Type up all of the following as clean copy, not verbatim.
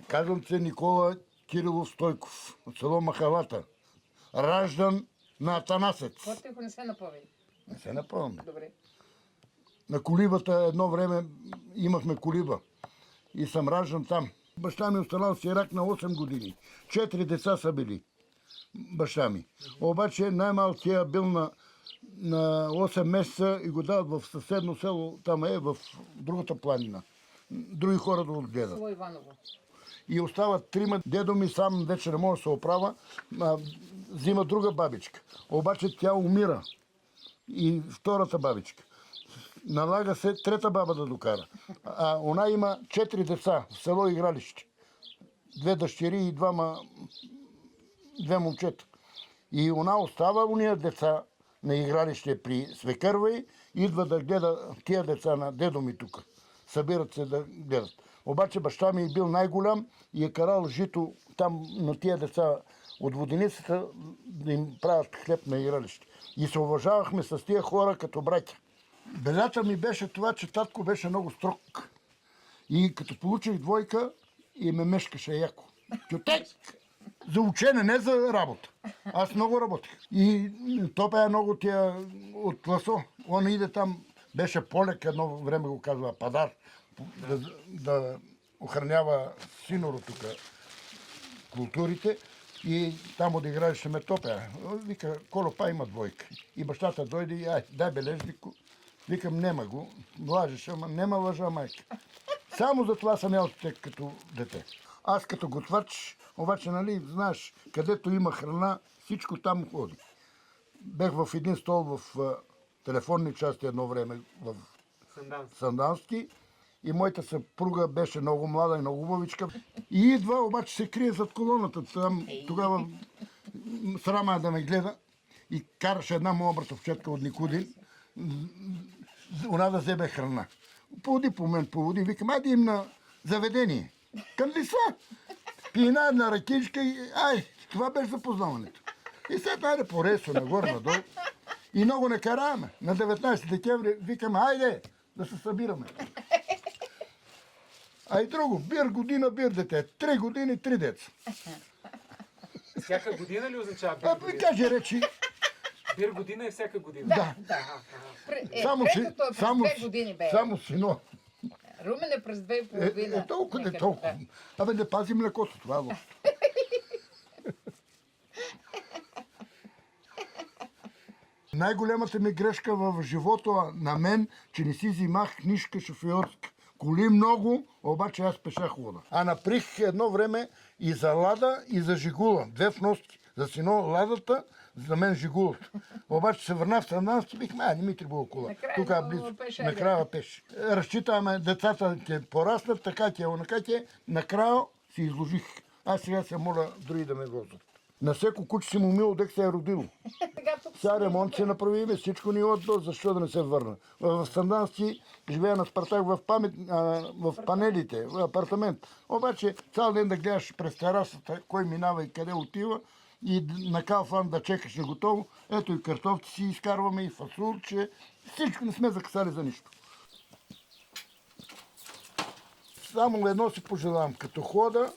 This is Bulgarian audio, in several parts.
Казвам се Никола Кирилов Стойков от село Махалата. Раждан на Атанасец. По-тихо не се напъвай. Не се напълвам. Добре. На колибата едно време имахме колиба и съм раждан там. Баща ми останал с Ирак на 8 години. 4 деца са били баща ми. Обаче най-малкият бил на 8 месеца и го дават в съседно село, там в другата планина. Други хора да отгледат. Село Иваново. И остават трима. Дедо ми сам вече не може да се оправя, взима друга бабичка. Обаче тя умира. И втората бабичка. Налага се трета баба да докара. Она има 4 деца в село Игралище. 2 дъщери и 2 момчета. И она остава уния деца на Игралище при свекърва и идва да гледа тия деца на дедо ми тук. Събират се да гледат. Обаче баща ми е бил най-голям и е карал жито там на тия деца от воденицата да им правят хлеб на Игралище. И се уважавахме с тия хора като братя. Белята ми беше това, че татко беше много строг. И като получих двойка, и ме мешкаше яко. Тютек! За учене, не за работа. Аз много работих. И топая много тия от ласо. Он иде там, беше полек, едно време го казва Падар, да охранява синоро тук културите. И там отиграе ще ме топя. Вика, Колопа има двойка. И бащата дойде и дай бележник. Викам, нема го. Лажеш, ама нема лъжа, майка. Само за това съм ял като дете. Аз като готвач, обаче, нали, знаеш, където има храна, всичко там ходи. Бех в един стол в телефонни части едно време в Сандански и моята съпруга беше много млада и много хубавичка. И идва, обаче се крие зад колоната. Там, тогава срама е да ме гледа и караше една моя братовчетка от Никудин. Она да вземе храна. Поводи по мен, поводи. Викам, айде им на заведение. Към ли са? Пина една ракичка и това беше запознаването. И след айде по ресо, нагоре, надолу. И много не караваме. На 19 декември викам, айде да се събираме. А и друго, бир година, бир дете. 3 години, 3 деца. Всяка година ли означава бир година? Каже речи. Бир година е всяка година. Да. Само сино. Румен е през 2,5. Толкова, не толкова. Абе, не пази млекото, това е лошо. Най-голямата ми грешка в живота на мен, че не си взимах книжка шофьорска. Коли много, обаче аз пешах лода. А наприх едно време и за Лада, и за Жигула. 2 вноски. За сино Ладата, за мен Жигулата. Обаче се върна в Сандански, бихме, не ми трябва кола. Тук близо. Накрая пеше. Разчитаме, децата те пораснат, така те, онака те. Накрая си изложих. Аз сега се моля други да ме возят. На всеко куче си му мило, дек се е родило. Сега ремонт се направиме, всичко ни отдо, защо да не се върна. В Сандански живея на Спартак в панелите, в апартамент. Обаче цял ден да гледаш през терасата, кой минава и къде отива и на калфан да чекаш на готово. Ето и картофти си изкарваме, и фасулче. Всичко не сме закъсали за нищо. Само едно си пожелавам, като хода,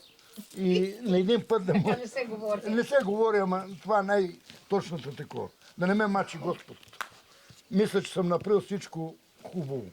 и на един път да не се говори. Не се говори, ама това е най-точната такова. Да не ме мачи Господ. Мисля, че съм направил всичко хубаво.